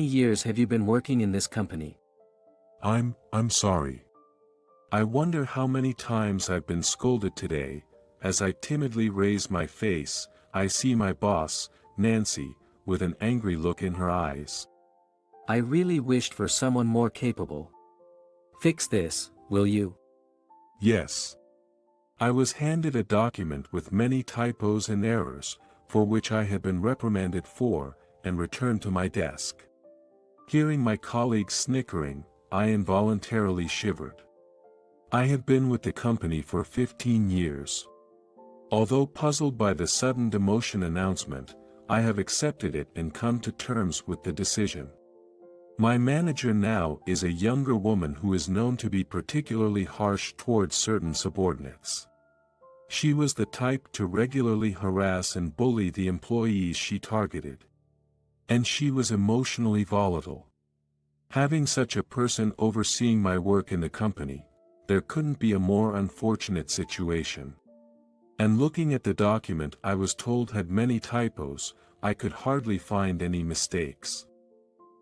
years have you been working in this company? I'm sorry. I wonder how many times I've been scolded today. As I timidly raise my face, I see my boss, Nancy, with an angry look in her eyes. I really wished for someone more capable. Fix this, will you? Yes. I was handed a document with many typos and errors, for which I had been reprimanded for, and returned to my desk. Hearing my colleagues snickering, I involuntarily shivered. I have been with the company for 15 years. Although puzzled by the sudden demotion announcement, I have accepted it and come to terms with the decision. My manager now is a younger woman who is known to be particularly harsh towards certain subordinates. She was the type to regularly harass and bully the employees she targeted. And she was emotionally volatile. Having such a person overseeing my work in the company, there couldn't be a more unfortunate situation. And looking at the document I was told had many typos, I could hardly find any mistakes.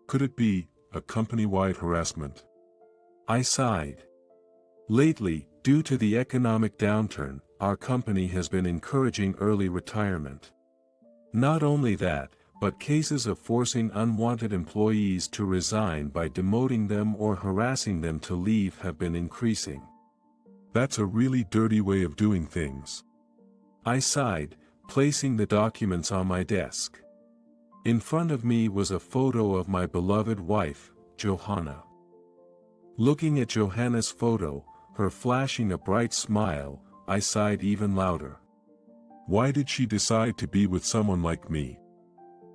Could it be a company-wide harassment? I sighed. Lately, due to the economic downturn, our company has been encouraging early retirement. Not only that, but cases of forcing unwanted employees to resign by demoting them or harassing them to leave have been increasing. That's a really dirty way of doing things. I sighed, placing the documents on my desk. In front of me was a photo of my beloved wife, Johanna. Looking at Johanna's photo, her flashing a bright smile, I sighed even louder. Why did she decide to be with someone like me?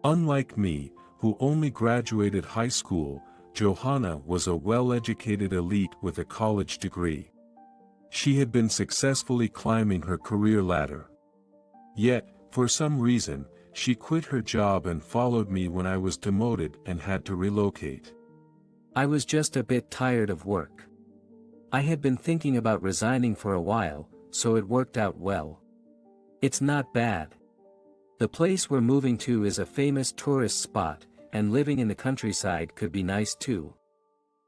Unlike me, who only graduated high school, Johanna was a well-educated elite with a college degree. She had been successfully climbing her career ladder. Yet, for some reason, she quit her job and followed me when I was demoted and had to relocate. I was just a bit tired of work. I had been thinking about resigning for a while, so it worked out well. It's not bad. The place we're moving to is a famous tourist spot, and living in the countryside could be nice too.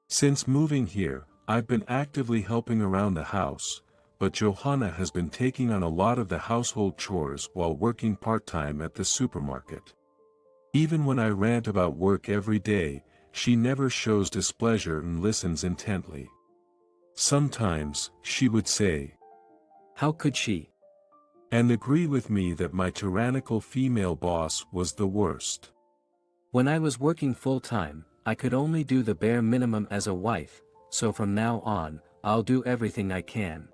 Since moving here, I've been actively helping around the house, but Johanna has been taking on a lot of the household chores while working part-time at the supermarket. Even when I rant about work every day, she never shows displeasure and listens intently. Sometimes, she would say, "How could she?" and agree with me that my tyrannical female boss was the worst. When I was working full-time, I could only do the bare minimum as a wife, so from now on, I'll do everything I can.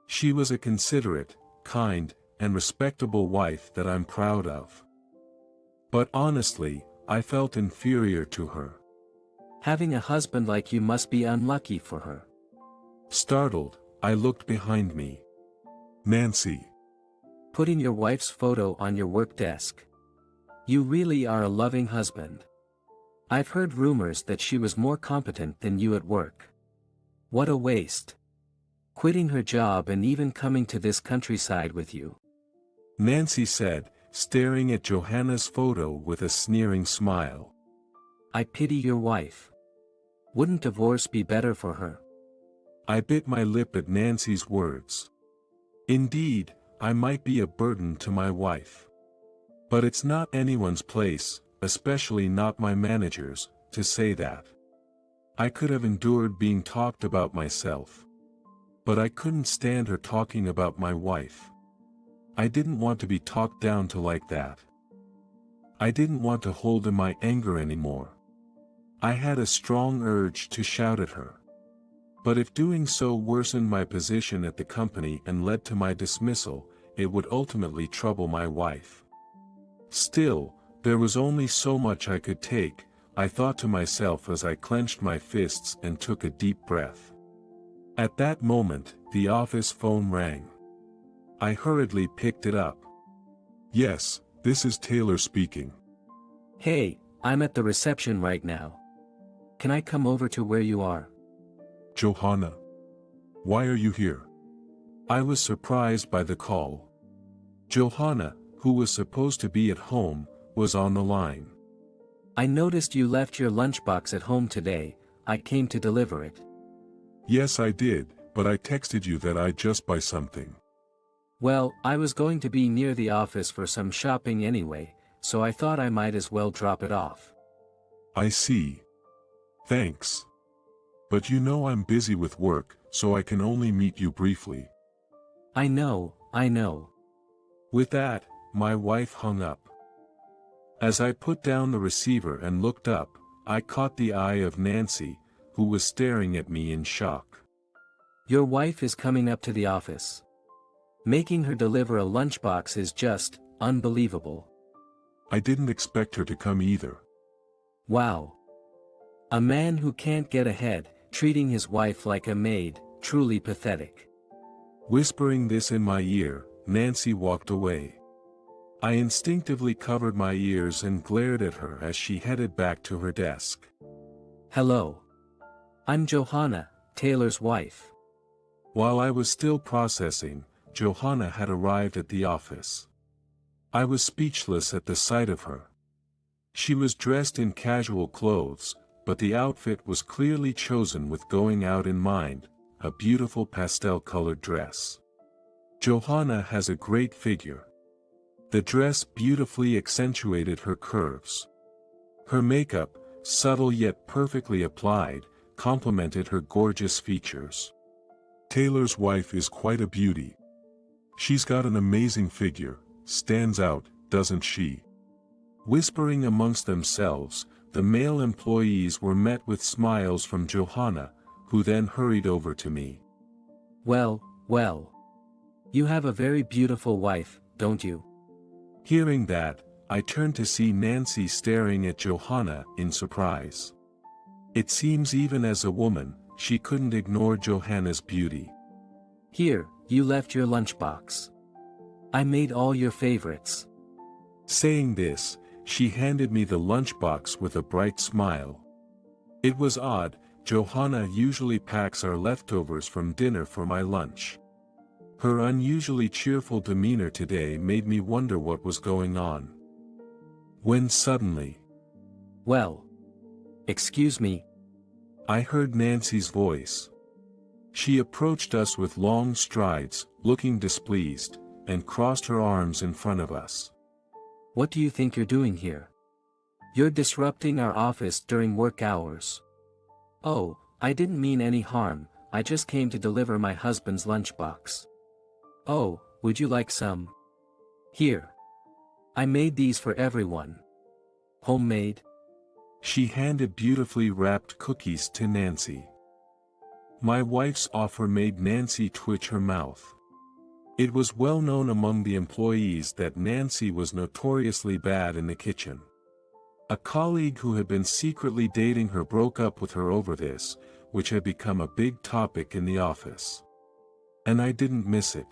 She was a considerate, kind, and respectable wife that I'm proud of. But honestly, I felt inferior to her. Having a husband like you must be unlucky for her. Startled, I looked behind me. Nancy. Putting your wife's photo on your work desk. You really are a loving husband. I've heard rumors that she was more competent than you at work. What a waste. Quitting her job and even coming to this countryside with you. Nancy said, staring at Johanna's photo with a sneering smile. I pity your wife. Wouldn't divorce be better for her? I bit my lip at Nancy's words. Indeed, I might be a burden to my wife. But it's not anyone's place, especially not my manager's, to say that. I could have endured being talked about myself. But I couldn't stand her talking about my wife. I didn't want to be talked down to like that. I didn't want to hold in my anger anymore. I had a strong urge to shout at her. But if doing so worsened my position at the company and led to my dismissal, it would ultimately trouble my wife. Still, there was only so much I could take, I thought to myself as I clenched my fists and took a deep breath. At that moment, the office phone rang. I hurriedly picked it up. Yes, this is Taylor speaking. Hey, I'm at the reception right now. Can I come over to where you are? Johanna. Why are you here? I was surprised by the call. Johanna, who was supposed to be at home, was on the line. I noticed you left your lunchbox at home today. I came to deliver it. Yes, I did, but I texted you that I'd just buy something. Well, I was going to be near the office for some shopping anyway, so I thought I might as well drop it off. I see. Thanks. But you know I'm busy with work, so I can only meet you briefly. I know. With that, my wife hung up. As I put down the receiver and looked up, I caught the eye of Nancy, who was staring at me in shock. Your wife is coming up to the office. Making her deliver a lunchbox is just unbelievable. I didn't expect her to come either. Wow. A man who can't get ahead, treating his wife like a maid, truly pathetic. Whispering this in my ear, Nancy walked away. I instinctively covered my ears and glared at her as she headed back to her desk. Hello. I'm Johanna, Taylor's wife. While I was still processing, Johanna had arrived at the office. I was speechless at the sight of her. She was dressed in casual clothes, but the outfit was clearly chosen with going out in mind, a beautiful pastel-colored dress. Johanna has a great figure. The dress beautifully accentuated her curves. Her makeup, subtle yet perfectly applied, complemented her gorgeous features. Taylor's wife is quite a beauty. She's got an amazing figure, stands out, doesn't she? Whispering amongst themselves, the male employees were met with smiles from Johanna, who then hurried over to me. Well. You have a very beautiful wife, don't you? Hearing that, I turned to see Nancy staring at Johanna in surprise. It seems even as a woman, she couldn't ignore Johanna's beauty. Here, you left your lunchbox. I made all your favorites. Saying this, she handed me the lunchbox with a bright smile. It was odd, Johanna usually packs our leftovers from dinner for my lunch. Her unusually cheerful demeanor today made me wonder what was going on. When suddenly, Well. Excuse me. I heard Nancy's voice. She approached us with long strides, looking displeased, and crossed her arms in front of us. What do you think you're doing here? You're disrupting our office during work hours. Oh, I didn't mean any harm, I just came to deliver my husband's lunchbox. Oh, would you like some? Here. I made these for everyone. Homemade. She handed beautifully wrapped cookies to Nancy. My wife's offer made Nancy twitch her mouth. It was well known among the employees that Nancy was notoriously bad in the kitchen. A colleague who had been secretly dating her broke up with her over this, which had become a big topic in the office. And I didn't miss it.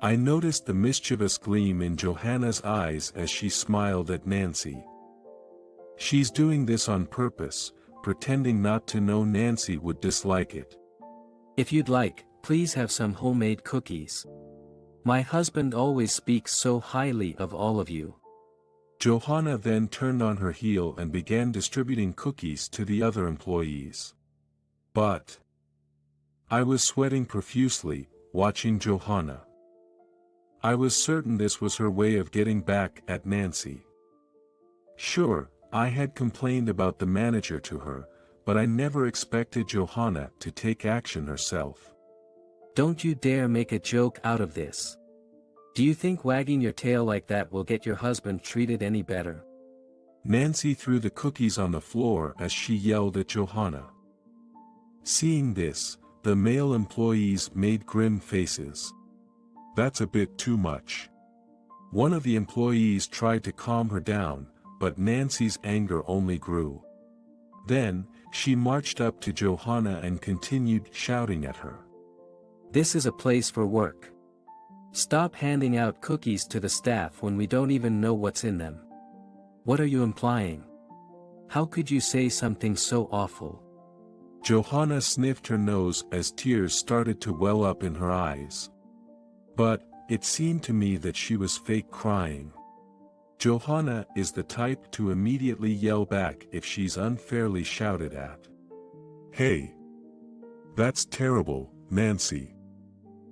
I noticed the mischievous gleam in Johanna's eyes as she smiled at Nancy. She's doing this on purpose, pretending not to know Nancy would dislike it. If you'd like, please have some homemade cookies. My husband always speaks so highly of all of you. Johanna then turned on her heel and began distributing cookies to the other employees. But I was sweating profusely, watching Johanna. I was certain this was her way of getting back at Nancy. Sure, I had complained about the manager to her, but I never expected Johanna to take action herself. Don't you dare make a joke out of this. Do you think wagging your tail like that will get your husband treated any better? Nancy threw the cookies on the floor as she yelled at Johanna. Seeing this, the male employees made grim faces. That's a bit too much. One of the employees tried to calm her down, but Nancy's anger only grew. Then, she marched up to Johanna and continued shouting at her. This is a place for work. Stop handing out cookies to the staff when we don't even know what's in them. What are you implying? How could you say something so awful? Johanna sniffed her nose as tears started to well up in her eyes. But, it seemed to me that she was fake crying. Johanna is the type to immediately yell back if she's unfairly shouted at. Hey! That's terrible, Nancy.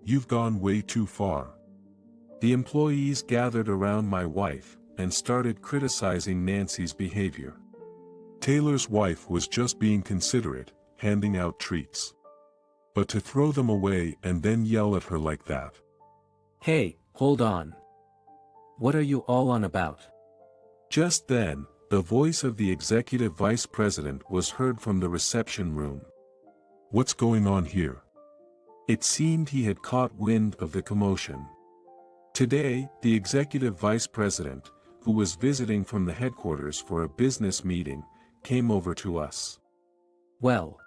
You've gone way too far. The employees gathered around my wife and started criticizing Nancy's behavior. Taylor's wife was just being considerate, handing out treats. But to throw them away and then yell at her like that. Hey, hold on. What are you all on about? Just then, the voice of the executive vice president was heard from the reception room. What's going on here? It seemed he had caught wind of the commotion. Today, the executive vice president, who was visiting from the headquarters for a business meeting, came over to us. Well,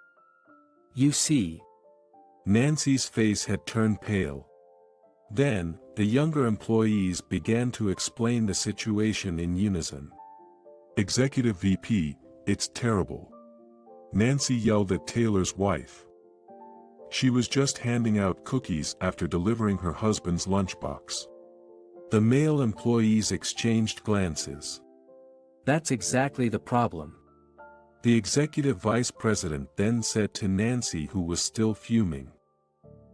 you see. Nancy's face had turned pale. Then, the younger employees began to explain the situation in unison. Executive VP, it's terrible. Nancy yelled at Taylor's wife. She was just handing out cookies after delivering her husband's lunchbox. The male employees exchanged glances. That's exactly the problem. The executive vice president then said to Nancy, who was still fuming.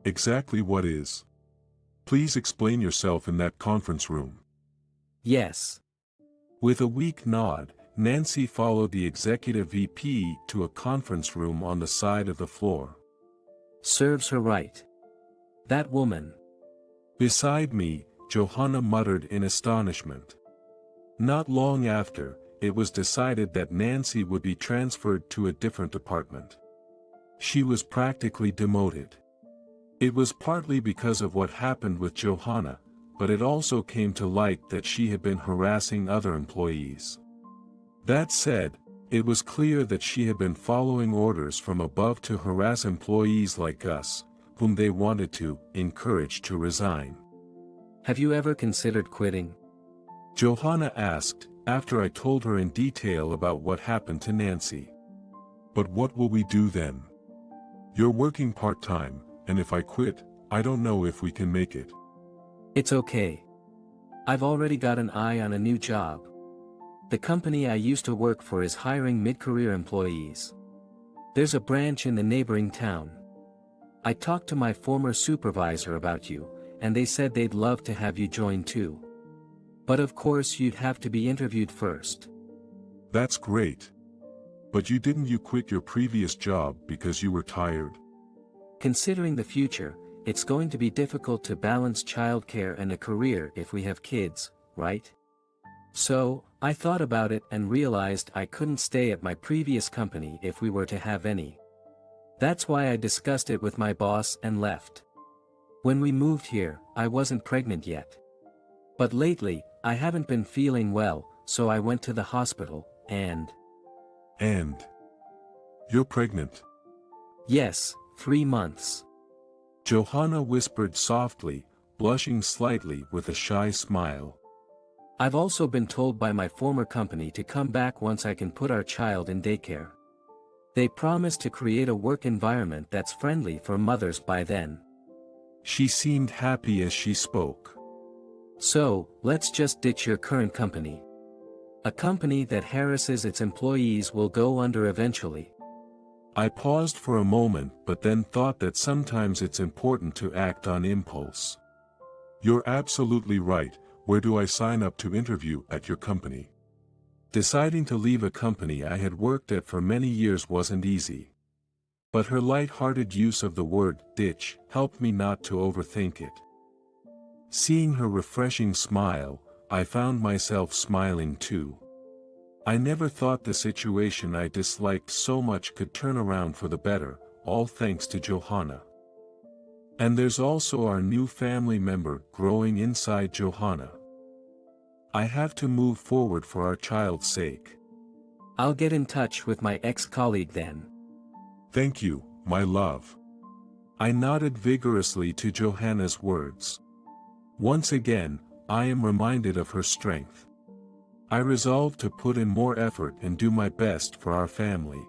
Exactly what is? Please explain yourself in that conference room. Yes. With a weak nod, Nancy followed the executive VP to a conference room on the side of the floor. Serves her right. That woman. Beside me, Johanna muttered in astonishment. Not long after, it was decided that Nancy would be transferred to a different department. She was practically demoted. It was partly because of what happened with Johanna, but it also came to light that she had been harassing other employees. That said, it was clear that she had been following orders from above to harass employees like us, whom they wanted to encourage to resign. Have you ever considered quitting? Johanna asked, after I told her in detail about what happened to Nancy. But what will we do then? You're working part-time, and if I quit, I don't know if we can make it. It's okay. I've already got an eye on a new job. The company I used to work for is hiring mid-career employees. There's a branch in the neighboring town. I talked to my former supervisor about you, and they said they'd love to have you join too. But of course you'd have to be interviewed first. That's great. But didn't you quit your previous job because you were tired? Considering the future, it's going to be difficult to balance childcare and a career if we have kids, right? So, I thought about it and realized I couldn't stay at my previous company if we were to have any. That's why I discussed it with my boss and left. When we moved here, I wasn't pregnant yet. But lately, I haven't been feeling well, so I went to the hospital, and... And? You're pregnant? Yes, 3 months. Johanna whispered softly, blushing slightly with a shy smile. I've also been told by my former company to come back once I can put our child in daycare. They promised to create a work environment that's friendly for mothers by then. She seemed happy as she spoke. So, let's just ditch your current company. A company that harasses its employees will go under eventually. I paused for a moment but then thought that sometimes it's important to act on impulse. You're absolutely right. Where do I sign up to interview at your company? Deciding to leave a company I had worked at for many years wasn't easy. But her light-hearted use of the word ditch helped me not to overthink it. Seeing her refreshing smile, I found myself smiling too. I never thought the situation I disliked so much could turn around for the better, all thanks to Johanna. And there's also our new family member growing inside Johanna. I have to move forward for our child's sake. I'll get in touch with my ex-colleague then. Thank you, my love. I nodded vigorously to Johanna's words. Once again, I am reminded of her strength. I resolved to put in more effort and do my best for our family.